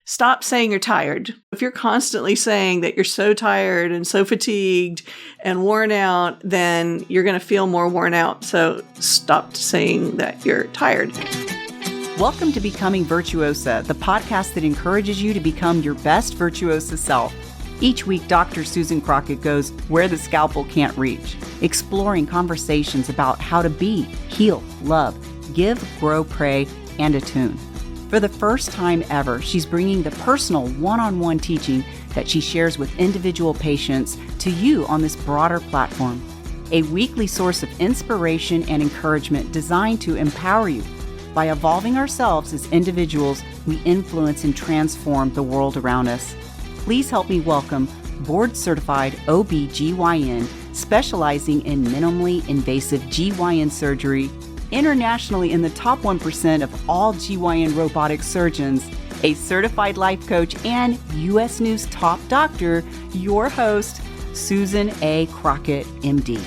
Stop saying you're tired. If you're constantly saying that you're so tired and so fatigued and worn out, then you're going to feel more worn out. So stop saying that you're tired. Welcome to Becoming Virtuosa, the podcast that encourages you to become your best virtuosa self. Each week, Dr. Susan Crockett goes where the scalpel can't reach, exploring conversations about how to be, heal, love, give, grow, pray, and attune. For the first time ever, she's bringing the personal one-on-one teaching that she shares with individual patients to you on this broader platform. A weekly source of inspiration and encouragement designed to empower you. By evolving ourselves as individuals, we influence and transform the world around us. Please help me welcome board-certified OB-GYN specializing in minimally invasive GYN surgery, internationally in the top 1% of all GYN robotic surgeons, a certified life coach, and U.S. News top doctor, your host, Susan A. Crockett, MD.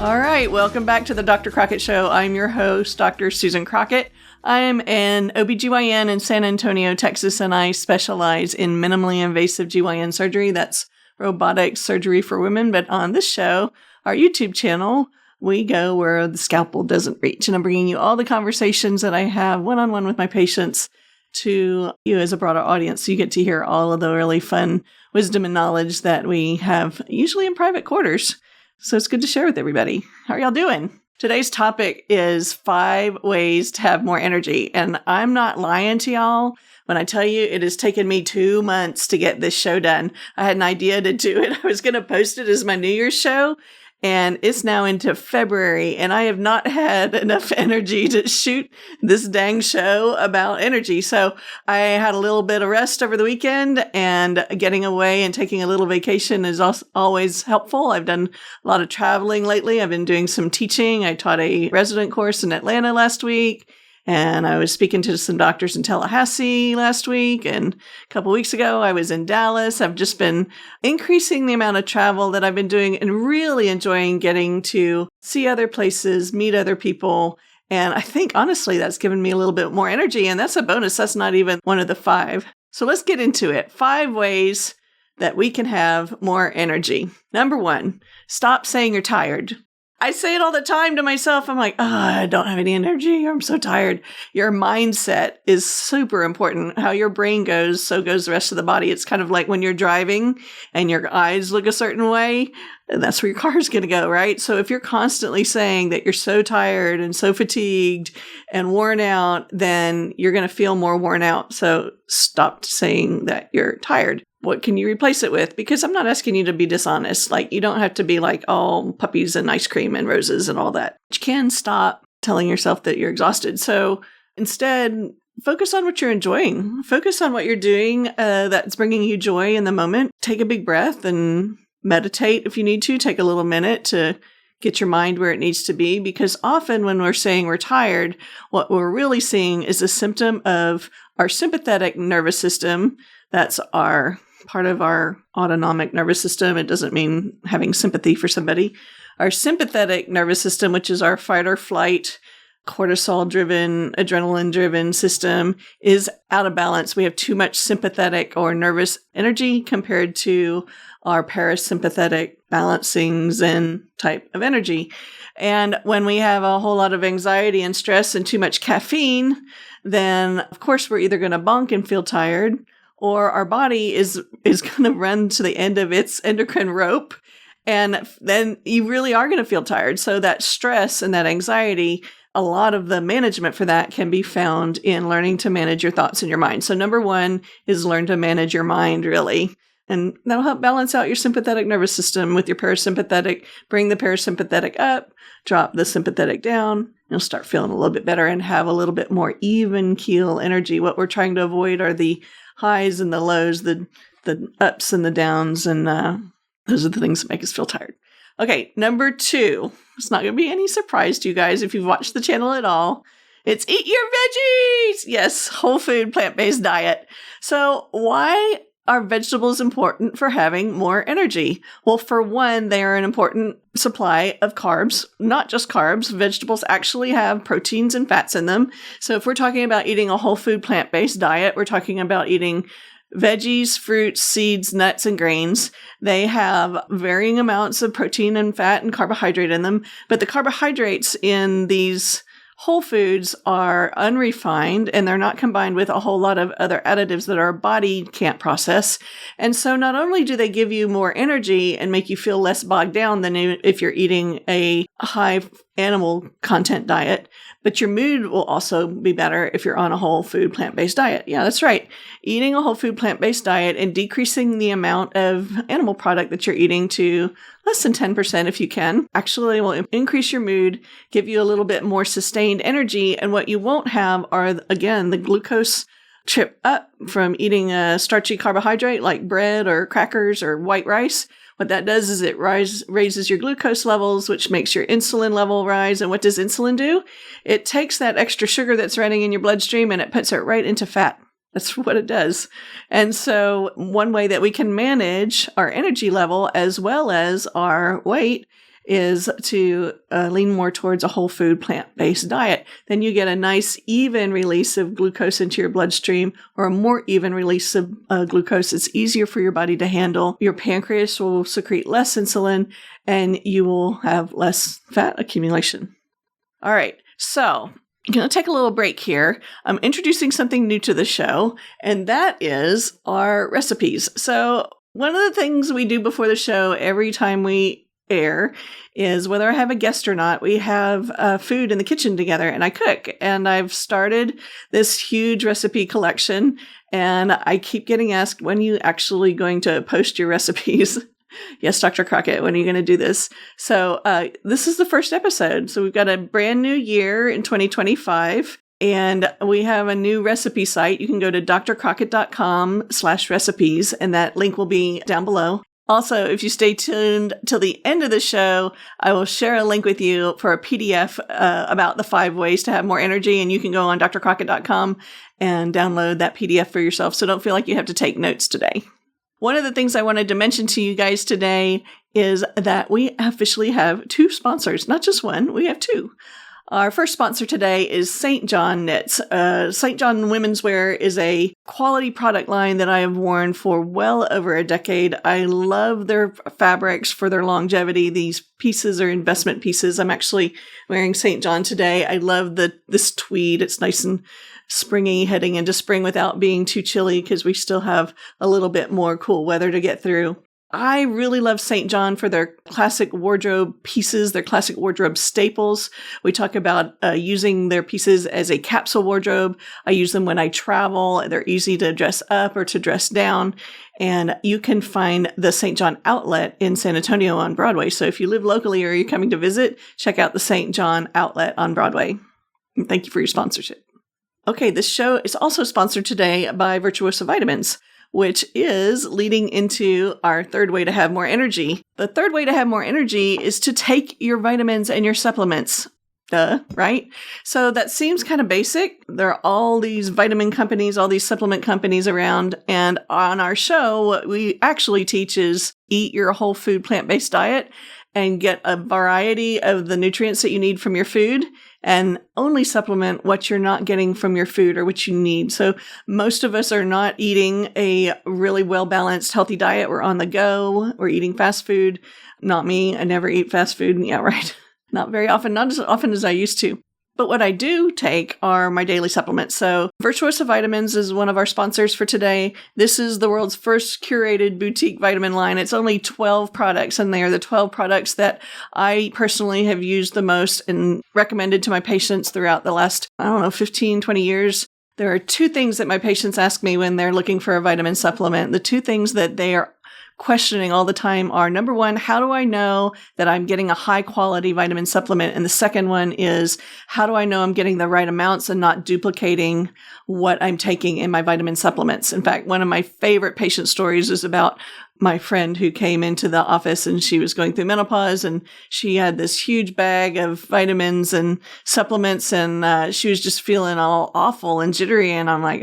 All right, welcome back to the Dr. Crockett Show. I'm your host, Dr. Susan Crockett. I'm an OB-GYN in San Antonio, Texas, and I specialize in minimally invasive GYN surgery. That's robotic surgery for women. But on this show, our YouTube channel, we go where the scalpel doesn't reach. And I'm bringing you all the conversations that I have one-on-one with my patients to you as a broader audience. So you get to hear all of the really fun wisdom and knowledge that we have usually in private quarters. So it's good to share with everybody. How are y'all doing? Today's topic is 5 ways to have more energy. And I'm not lying to y'all when I tell you it has taken me 2 months to get this show done. I had an idea to do it. I was going to post it as my New Year's show. And it's now into February, and I have not had enough energy to shoot this dang show about energy. So I had a little bit of rest over the weekend, and getting away and taking a little vacation is always helpful. I've done a lot of traveling lately. I've been doing some teaching. I taught a resident course in Atlanta last week. And I was speaking to some doctors in Tallahassee last week. And a couple weeks ago, I was in Dallas. I've just been increasing the amount of travel that I've been doing and really enjoying getting to see other places, meet other people. And I think, honestly, that's given me a little bit more energy. And that's a bonus. That's not even one of the 5. So let's get into it. 5 ways that we can have more energy. Number 1, stop saying you're tired. I say it all the time to myself. I'm like, I don't have any energy. I'm so tired. Your mindset is super important. How your brain goes, so goes the rest of the body. It's kind of like when you're driving and your eyes look a certain way, and that's where your car is going to go, right? So if you're constantly saying that you're so tired and so fatigued and worn out, then you're going to feel more worn out. So stop saying that you're tired. What can you replace it with? Because I'm not asking you to be dishonest. Like, you don't have to be like all puppies and ice cream and roses and all that. You can stop telling yourself that you're exhausted. So instead, focus on what you're enjoying. Focus on what you're doing that's bringing you joy in the moment. Take a big breath and meditate if you need to. Take a little minute to get your mind where it needs to be. Because often when we're saying we're tired, what we're really seeing is a symptom of our sympathetic nervous system. That's our part of our autonomic nervous system. It doesn't mean having sympathy for somebody. Our sympathetic nervous system, which is our fight or flight, cortisol-driven, adrenaline-driven system, is out of balance. We have too much sympathetic or nervous energy compared to our parasympathetic, balancing Zen type of energy. And when we have a whole lot of anxiety and stress and too much caffeine, then of course we're either going to bonk and feel tired, or our body is going to run to the end of its endocrine rope, and then you really are going to feel tired. So that stress and that anxiety, a lot of the management for that can be found in learning to manage your thoughts in your mind. So number 1 is learn to manage your mind, really. And that'll help balance out your sympathetic nervous system with your parasympathetic. Bring the parasympathetic up, drop the sympathetic down. You'll start feeling a little bit better and have a little bit more even keel energy. What we're trying to avoid are the highs and the lows, the ups and the downs, and those are the things that make us feel tired. Okay, number 2. It's not going to be any surprise to you guys if you've watched the channel at all. It's eat your veggies! Yes, whole food, plant-based diet. So why are vegetables important for having more energy? Well, for one, they are an important supply of carbs, not just carbs. Vegetables actually have proteins and fats in them. So if we're talking about eating a whole food plant-based diet, we're talking about eating veggies, fruits, seeds, nuts, and grains. They have varying amounts of protein and fat and carbohydrate in them, but the carbohydrates in these whole foods are unrefined and they're not combined with a whole lot of other additives that our body can't process. And so not only do they give you more energy and make you feel less bogged down than if you're eating a high animal content diet, but your mood will also be better if you're on a whole food plant-based diet. Yeah, that's right. Eating a whole food plant-based diet and decreasing the amount of animal product that you're eating to less than 10% if you can, actually will increase your mood, give you a little bit more sustained energy. And what you won't have are, again, the glucose trip up from eating a starchy carbohydrate like bread or crackers or white rice. What that does is it raises your glucose levels, which makes your insulin level rise. And what does insulin do? It takes that extra sugar that's running in your bloodstream and it puts it right into fat. That's what it does. And so one way that we can manage our energy level as well as our weight is to lean more towards a whole food plant-based diet. Then you get a nice even release of glucose into your bloodstream, or a more even release of glucose. It's easier for your body to handle. Your pancreas will secrete less insulin and you will have less fat accumulation. All right, so I'm going to take a little break here. I'm introducing something new to the show, and that is our recipes. So one of the things we do before the show every time we air is, whether I have a guest or not, we have food in the kitchen together and I cook. And I've started this huge recipe collection and I keep getting asked, when are you actually going to post your recipes? Yes, Dr. Crockett, when are you going to do this? So this is the first episode. So we've got a brand new year in 2025. And we have a new recipe site. You can go to drcrockett.com/recipes, and that link will be down below. Also, if you stay tuned till the end of the show, I will share a link with you for a PDF about the 5 ways to have more energy. And you can go on drcrockett.com and download that PDF for yourself. So don't feel like you have to take notes today. One of the things I wanted to mention to you guys today is that we officially have 2 sponsors, not just one, we have 2. Our first sponsor today is St. John Knits. St. John Women's Wear is a quality product line that I have worn for well over a decade. I love their fabrics for their longevity. These pieces are investment pieces. I'm actually wearing St. John today. I love this tweed. It's nice and springy heading into spring without being too chilly because we still have a little bit more cool weather to get through. I really love St. John for their classic wardrobe pieces, their classic wardrobe staples. We talk about using their pieces as a capsule wardrobe. I use them when I travel. They're easy to dress up or to dress down. And you can find the St. John outlet in San Antonio on Broadway. So if you live locally or you're coming to visit, check out the St. John outlet on Broadway. And thank you for your sponsorship. Okay, this show is also sponsored today by Virtuosa Vitamins, which is leading into our third way to have more energy. The third way to have more energy is to take your vitamins and your supplements. Right? So that seems kind of basic. There are all these vitamin companies, all these supplement companies around. And on our show, what we actually teach is eat your whole food plant-based diet and get a variety of the nutrients that you need from your food, and only supplement what you're not getting from your food or what you need. So most of us are not eating a really well-balanced, healthy diet. We're on the go. We're eating fast food. Not me. I never eat fast food. Yeah, right. Not very often, not as often as I used to. But what I do take are my daily supplements. So Virtuosa Vitamins is one of our sponsors for today. This is the world's first curated boutique vitamin line. It's only 12 products, and they are the 12 products that I personally have used the most and recommended to my patients throughout the last, 15, 20 years. There are 2 things that my patients ask me when they're looking for a vitamin supplement. The 2 things that they are questioning all the time are, number 1, how do I know that I'm getting a high quality vitamin supplement? And the second one is, how do I know I'm getting the right amounts and not duplicating what I'm taking in my vitamin supplements? In fact, one of my favorite patient stories is about my friend who came into the office and she was going through menopause and she had this huge bag of vitamins and supplements and she was just feeling all awful and jittery. And I'm like,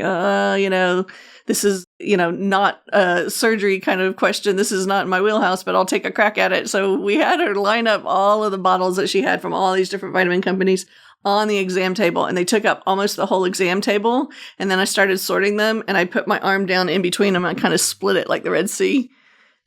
this is, not a surgery kind of question. This is not my wheelhouse, but I'll take a crack at it. So we had her line up all of the bottles that she had from all these different vitamin companies on the exam table, and they took up almost the whole exam table. And then I started sorting them, and I put my arm down in between them. And I kind of split it like the Red Sea.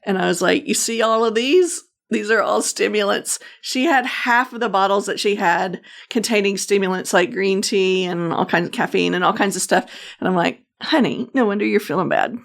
And I was like, you see all of these? These are all stimulants. She had half of the bottles that she had containing stimulants like green tea and all kinds of caffeine and all kinds of stuff. And I'm like, honey, no wonder you're feeling bad.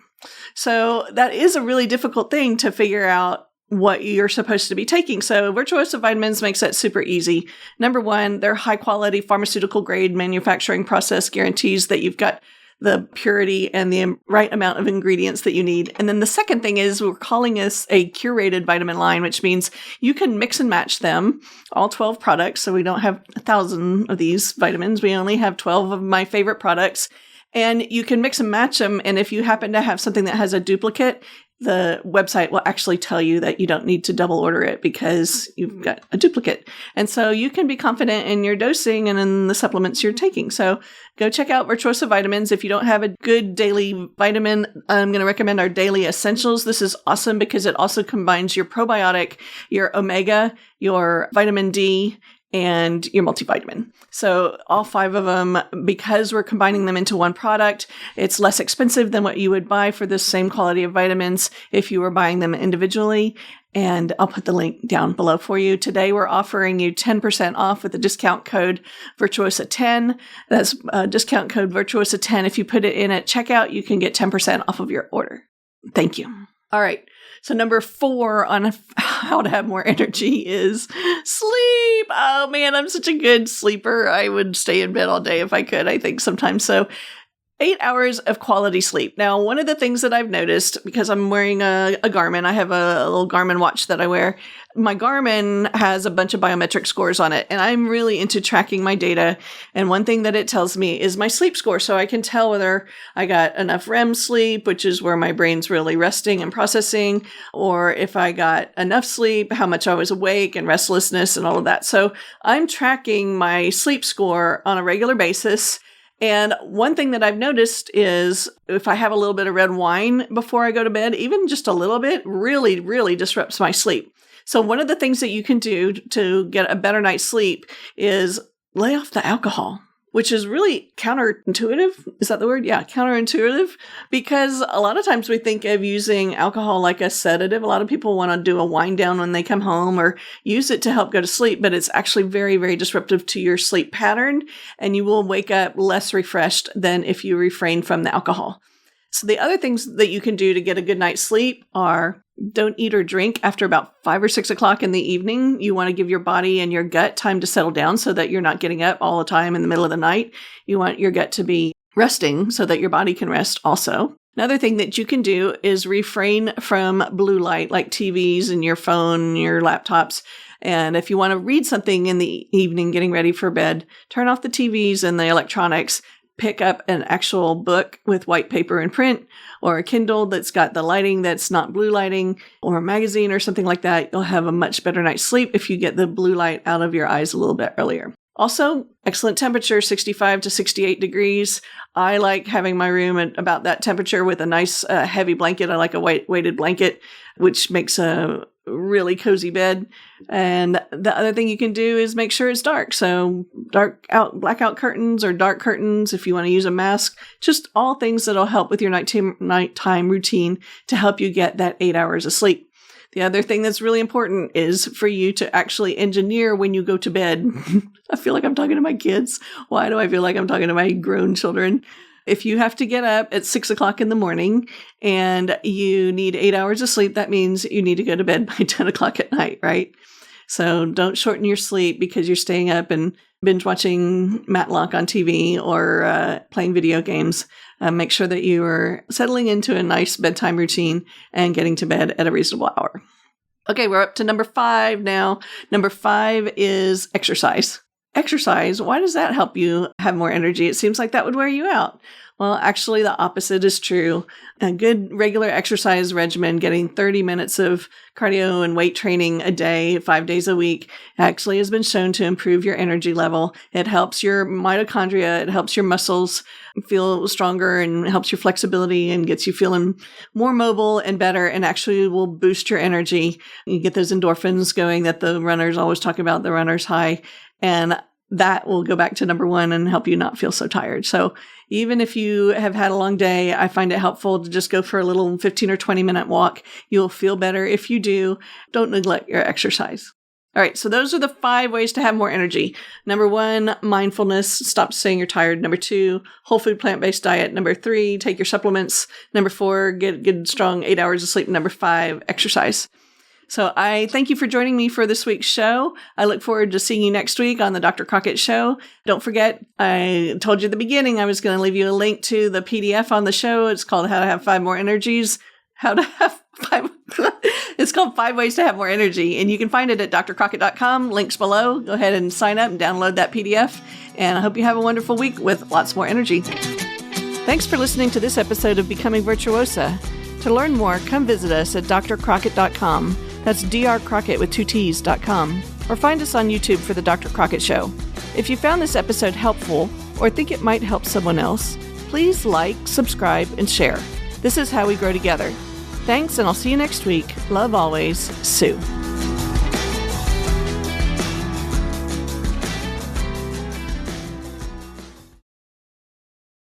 So that is a really difficult thing to figure out what you're supposed to be taking. So Virtuosa Vitamins makes that super easy. Number one, their high quality pharmaceutical grade manufacturing process guarantees that you've got the purity and the right amount of ingredients that you need. And then the second thing is we're calling this a curated vitamin line, which means you can mix and match them, all 12 products. So we don't have 1,000 of these vitamins. We only have 12 of my favorite products. And you can mix and match them. And if you happen to have something that has a duplicate, the website will actually tell you that you don't need to double order it because you've got a duplicate. And so you can be confident in your dosing and in the supplements you're taking. So go check out Virtuosa Vitamins. If you don't have a good daily vitamin, I'm going to recommend our Daily Essentials. This is awesome because it also combines your probiotic, your omega, your vitamin D, and your multivitamin. So all 5 of them, because we're combining them into one product, it's less expensive than what you would buy for the same quality of vitamins if you were buying them individually. And I'll put the link down below for you. Today, we're offering you 10% off with the discount code Virtuosa10. That's discount code Virtuosa10. If you put it in at checkout, you can get 10% off of your order. Thank you. All right. So number 4 on how to have more energy is sleep. Oh man, I'm such a good sleeper. I would stay in bed all day if I could, I think sometimes. So 8 hours of quality sleep. Now, one of the things that I've noticed, because I'm wearing a Garmin, I have a little Garmin watch that I wear. My Garmin has a bunch of biometric scores on it, and I'm really into tracking my data. And one thing that it tells me is my sleep score. So I can tell whether I got enough REM sleep, which is where my brain's really resting and processing, or if I got enough sleep, how much I was awake and restlessness and all of that. So I'm tracking my sleep score on a regular basis. And one thing that I've noticed is if I have a little bit of red wine before I go to bed, even just a little bit, really, really disrupts my sleep. So one of the things that you can do to get a better night's sleep is lay off the alcohol, which is really counterintuitive. Is that the word? Yeah, counterintuitive. Because a lot of times we think of using alcohol like a sedative. A lot of people want to do a wind down when they come home or use it to help go to sleep, but it's actually very, very disruptive to your sleep pattern, and you will wake up less refreshed than if you refrain from the alcohol. So the other things that you can do to get a good night's sleep are don't eat or drink after about 5 or 6 o'clock in the evening. You want to give your body and your gut time to settle down so that you're not getting up all the time in the middle of the night. You want your gut to be resting so that your body can rest also. Another thing that you can do is refrain from blue light like TVs and your phone, your laptops. And if you want to read something in the evening getting ready for bed, turn off the TVs and the electronics. Pick up an actual book with white paper and print, or a Kindle that's got the lighting that's not blue lighting, or a magazine or something like that. You'll have a much better night's sleep if you get the blue light out of your eyes a little bit earlier. Also, excellent temperature, 65 to 68 degrees. I like having my room at about that temperature with a nice heavy blanket. I like a weighted blanket, which makes a really cozy bed. And the other thing you can do is make sure it's dark. So blackout curtains or dark curtains if you want to use a mask, just all things that'll help with your nighttime routine to help you get that 8 hours of sleep. The other thing that's really important is for you to actually engineer when you go to bed. I feel like I'm talking to my kids. Why do I feel like I'm talking to my grown children? If you have to get up at 6 o'clock in the morning and you need 8 hours of sleep, that means you need to go to bed by 10 o'clock at night, right? So don't shorten your sleep because you're staying up and binge watching Matlock on TV or playing video games. Make sure that you are settling into a nice bedtime routine and getting to bed at a reasonable hour. Okay, we're up to number 5 now. Number 5 is exercise. Exercise, why does that help you have more energy? It seems like that would wear you out. Well, actually, the opposite is true. A good regular exercise regimen, getting 30 minutes of cardio and weight training a day, 5 days a week, actually has been shown to improve your energy level. It helps your mitochondria. It helps your muscles feel stronger and helps your flexibility and gets you feeling more mobile and better, and actually will boost your energy. You get those endorphins going that the runners always talk about, the runner's high. And that will go back to number one and help you not feel so tired. So even if you have had a long day, I find it helpful to just go for a little 15 or 20 minute walk. You'll feel better if you do. Don't neglect your exercise. All right, so those are the 5 ways to have more energy. Number 1, mindfulness. Stop saying you're tired. Number 2, whole food plant-based diet. Number 3, take your supplements. Number 4, get good, strong 8 hours of sleep. Number 5, exercise. So I thank you for joining me for this week's show. I look forward to seeing you next week on the Dr. Crockett Show. Don't forget, I told you at the beginning I was going to leave you a link to the PDF on the show. It's called How to Have 5 More Energies. It's called 5 Ways to Have More Energy. And you can find it at drcrockett.com. Links below. Go ahead and sign up and download that PDF. And I hope you have a wonderful week with lots more energy. Thanks for listening to this episode of Becoming Virtuosa. To learn more, come visit us at drcrockett.com. That's drcrockett with 2 T's.com. Or find us on YouTube for The Dr. Crockett Show. If you found this episode helpful or think it might help someone else, please like, subscribe, and share. This is how we grow together. Thanks, and I'll see you next week. Love always, Sue.